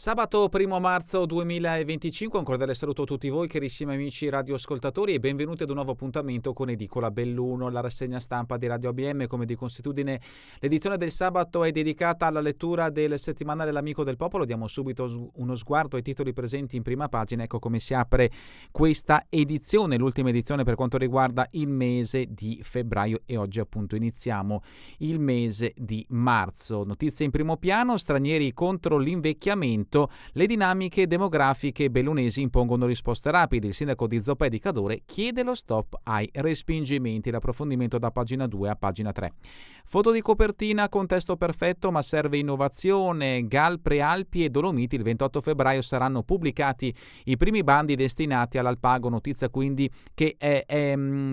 Sabato 1° marzo 2025, un cordiale saluto a tutti voi carissimi amici radioascoltatori e benvenuti ad un nuovo appuntamento con Edicola Belluno, la rassegna stampa di Radio ABM. Come di consuetudine l'edizione del sabato è dedicata alla lettura del settimanale dell'Amico del Popolo. Diamo subito uno sguardo ai titoli presenti in prima pagina. Ecco come si apre questa edizione, l'ultima edizione per quanto riguarda il mese di febbraio, e oggi appunto iniziamo il mese di marzo. Notizie in primo piano: stranieri contro l'invecchiamento. Le dinamiche demografiche bellunesi impongono risposte rapide. Il sindaco di Zoppé di Cadore chiede lo stop ai respingimenti. L'approfondimento da pagina 2 a pagina 3. Foto di copertina: contesto perfetto ma serve innovazione. GAL, Prealpi e Dolomiti. Il 28 febbraio saranno pubblicati i primi bandi destinati all'Alpago. Notizia quindi che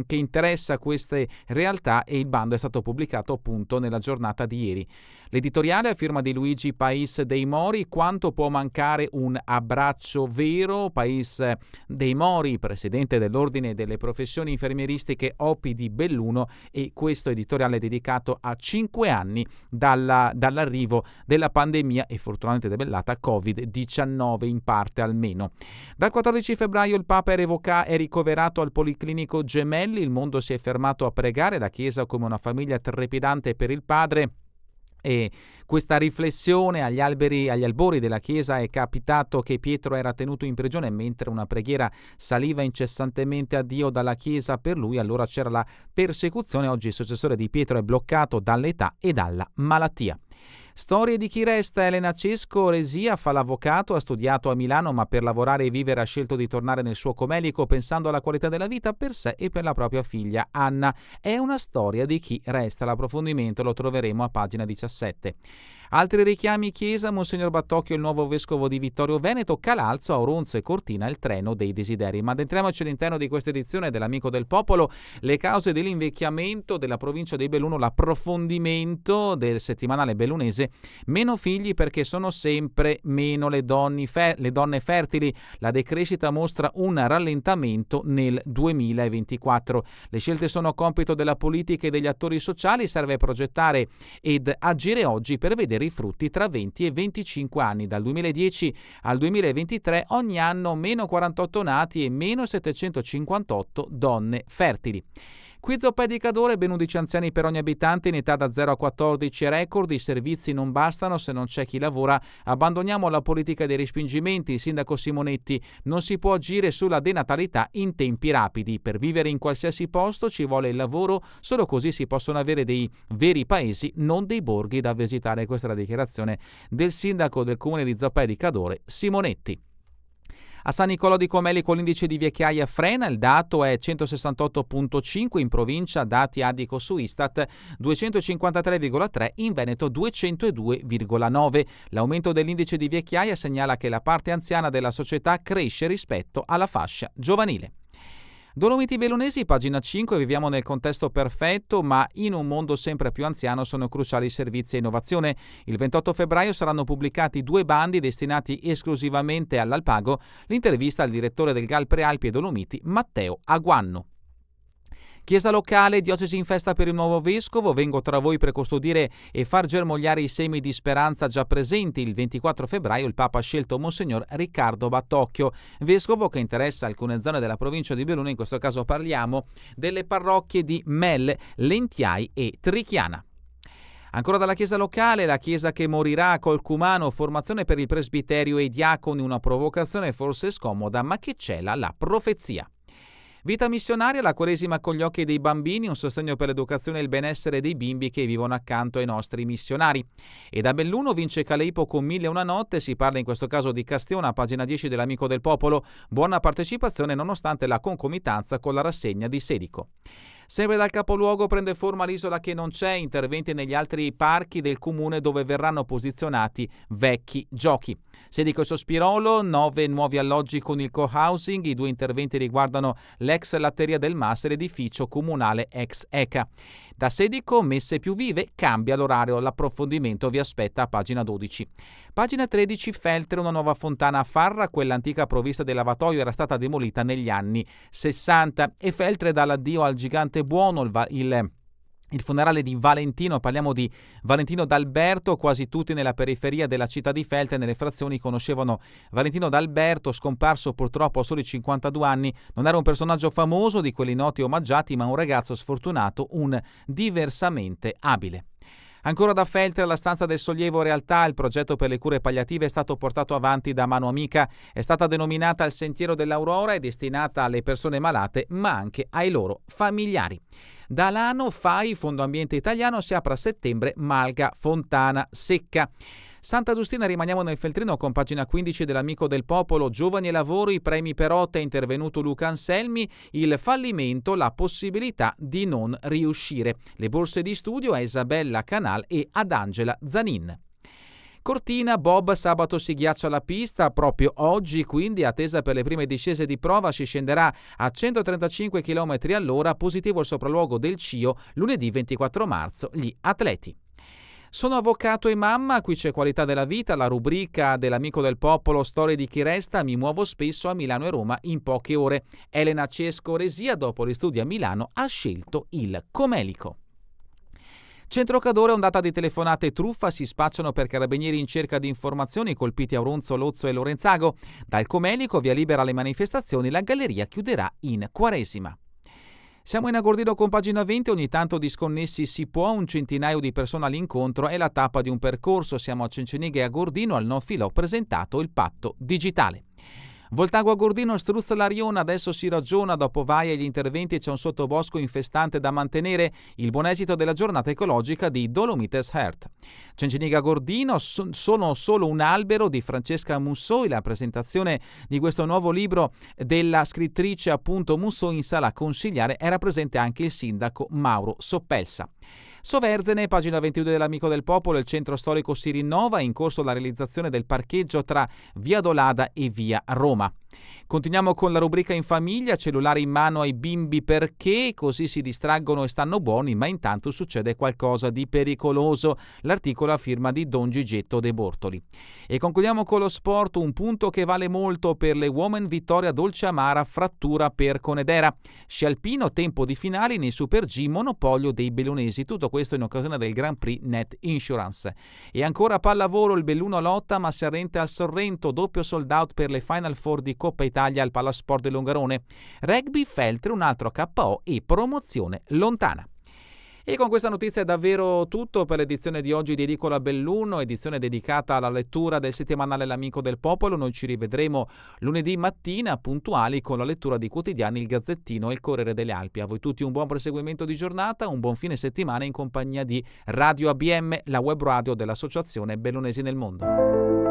interessa queste realtà, e il bando è stato pubblicato appunto nella giornata di ieri. L'editoriale a firma di Luigi Pais dei Mori: quanto può mancare un abbraccio vero? Pais dei Mori, presidente dell'Ordine delle Professioni Infermieristiche OPI di Belluno, e questo editoriale è dedicato a 5 anni dall'arrivo della pandemia e fortunatamente debellata Covid-19, in parte almeno. Dal 14 febbraio il Papa è ricoverato al Policlinico Gemelli. Il mondo si è fermato a pregare, la Chiesa come una famiglia trepidante per il padre. E questa riflessione: agli albori della Chiesa è capitato che Pietro era tenuto in prigione mentre una preghiera saliva incessantemente a Dio dalla Chiesa per lui. Allora c'era la persecuzione. Oggi il successore di Pietro è bloccato dall'età e dalla malattia. Storie di chi resta: Elena Cesco Resia fa l'avvocato, ha studiato a Milano ma per lavorare e vivere ha scelto di tornare nel suo Comelico pensando alla qualità della vita per sé e per la propria figlia Anna. È una storia di chi resta. L'approfondimento lo troveremo a pagina 17. Altri richiami Chiesa: Monsignor Battocchio il nuovo vescovo di Vittorio Veneto, Calalzo, Auronzo e Cortina il treno dei desideri. Ma addentriamoci all'interno di questa edizione dell'Amico del Popolo. Le cause dell'invecchiamento della provincia di Belluno, l'approfondimento del settimanale bellunese. Meno figli perché sono sempre meno le donne fertili. La decrescita mostra un rallentamento nel 2024. Le scelte sono compito della politica e degli attori sociali. Serve progettare ed agire oggi per vedere i frutti tra 20 e 25 anni. Dal 2010 al 2023 ogni anno meno 48 nati e meno 758 donne fertili. Qui Zoppé di Cadore, ben 11 anziani per ogni abitante in età da 0 a 14 record. I servizi non bastano se non c'è chi lavora. Abbandoniamo la politica dei respingimenti. Il sindaco Simonetti: non si può agire sulla denatalità in tempi rapidi. Per vivere in qualsiasi posto ci vuole il lavoro, solo così si possono avere dei veri paesi, non dei borghi da visitare. Questa è la dichiarazione del sindaco del comune di Zoppé di Cadore, Simonetti. A San Nicolò di Comelico l'indice di vecchiaia frena, il dato è 168,5, in provincia dati Adico su Istat 253,3, in Veneto 202,9. L'aumento dell'indice di vecchiaia segnala che la parte anziana della società cresce rispetto alla fascia giovanile. Dolomiti Bellunesi, pagina 5. Viviamo nel contesto perfetto, ma in un mondo sempre più anziano sono cruciali servizi e innovazione. Il 28 febbraio saranno pubblicati 2 bandi destinati esclusivamente all'Alpago. L'intervista al direttore del GAL Prealpi e Dolomiti, Matteo Aguanno. Chiesa locale, diocesi in festa per il nuovo vescovo. Vengo tra voi per custodire e far germogliare i semi di speranza già presenti. Il 24 febbraio il Papa ha scelto Monsignor Riccardo Battocchio, vescovo che interessa alcune zone della provincia di Belluno. In questo caso parliamo delle parrocchie di Mel, Lentiai e Trichiana. Ancora dalla chiesa locale: la chiesa che morirà a Colcumano, formazione per il presbiterio e i diaconi, una provocazione forse scomoda ma che cela la profezia. Vita missionaria: la Quaresima con gli occhi dei bambini, un sostegno per l'educazione e il benessere dei bimbi che vivono accanto ai nostri missionari. E da Belluno vince Caleipo con 1001 notte. Si parla in questo caso di Castiona, pagina 10 dell'Amico del Popolo. Buona partecipazione nonostante la concomitanza con la rassegna di Sedico. Sempre dal capoluogo prende forma l'isola che non c'è, interventi negli altri parchi del comune dove verranno posizionati vecchi giochi. Sedico e Sospirolo, 9 nuovi alloggi con il co-housing. I 2 interventi riguardano l'ex latteria del Mas e l'edificio comunale ex ECA. Da Sedico, messe più vive, cambia l'orario. L'approfondimento vi aspetta a pagina 12. Pagina 13, Feltre, una nuova fontana a Farra. Quella antica provvista del lavatoio era stata demolita negli anni 60 e Feltre dà l'addio al gigante buono. Il Il funerale di Valentino, parliamo di Valentino D'Alberto, quasi tutti nella periferia della città di Feltre e nelle frazioni conoscevano Valentino D'Alberto, scomparso purtroppo a soli 52 anni. Non era un personaggio famoso di quelli noti omaggiati, ma un ragazzo sfortunato, un diversamente abile. Ancora da Feltre alla Stanza del Sollievo Realtà, il progetto per le cure palliative è stato portato avanti da mano amica, è stata denominata il Sentiero dell'Aurora, è destinata alle persone malate ma anche ai loro familiari. Da Lano, FAI, Fondo Ambiente Italiano, si apre a settembre Malga Fontana Secca. Santa Giustina, rimaniamo nel Feltrino con pagina 15 dell'Amico del Popolo, Giovani e Lavoro, i premi Perotta, è intervenuto Luca Anselmi, il fallimento, la possibilità di non riuscire. Le borse di studio a Isabella Canal e ad Angela Zanin. Cortina, Bob, sabato si ghiaccia la pista, proprio oggi quindi attesa per le prime discese di prova, si scenderà a 135 km all'ora, positivo il sopralluogo del CIO, lunedì 24 marzo, gli atleti. Sono avvocato e mamma, qui c'è Qualità della vita, la rubrica dell'Amico del Popolo, storie di chi resta, mi muovo spesso a Milano e Roma in poche ore. Elena Cesco Resia, dopo gli studi a Milano, ha scelto il Comelico. Centro Cadore, ondata di telefonate e truffa, si spacciano per carabinieri in cerca di informazioni, colpiti a Auronzo, Lozzo e Lorenzago. Dal Comelico, via libera alle manifestazioni, la galleria chiuderà in Quaresima. Siamo in Agordino con pagina 20, ogni tanto disconnessi si può, un centinaio di persone all'incontro, è la tappa di un percorso, siamo a Cenceniga e Agordino, al No Filò presentato il patto digitale. Voltago Agordino, Struzza Lariona, adesso si ragiona, dopo Vaia e gli interventi c'è un sottobosco infestante da mantenere, il buon esito della giornata ecologica di Dolomites Heart. Cenceniga Agordino, sono solo un albero di Francesca Mussoi, la presentazione di questo nuovo libro della scrittrice appunto Mussoi in sala consigliare, era presente anche il sindaco Mauro Soppelsa. Soverzene, pagina 22 dell'Amico del Popolo, il centro storico si rinnova, è in corso la realizzazione del parcheggio tra via Dolada e via Roma. Continuiamo con la rubrica in famiglia, cellulare in mano ai bimbi perché così si distraggono e stanno buoni, ma intanto succede qualcosa di pericoloso. L'articolo a firma di Don Gigetto De Bortoli. E concludiamo con lo sport, un punto che vale molto per le women, vittoria dolce amara, frattura per Conedera. Sci alpino, tempo di finali nei Super G, monopolio dei bellunesi. Tutto questo in occasione del Grand Prix Net Insurance. E ancora pallavolo, il Belluno lotta ma si arrende al Sorrento, doppio sold out per le Final Four di Coppa Italia al Palasport del Longarone. Rugby, Feltre, un altro KO e promozione lontana. E con questa notizia è davvero tutto per l'edizione di oggi di Edicola Belluno, edizione dedicata alla lettura del settimanale L'Amico del Popolo. Noi ci rivedremo lunedì mattina puntuali con la lettura di quotidiani Il Gazzettino e Il Corriere delle Alpi. A voi tutti un buon proseguimento di giornata, un buon fine settimana in compagnia di Radio ABM, la web radio dell'Associazione Bellunesi nel Mondo.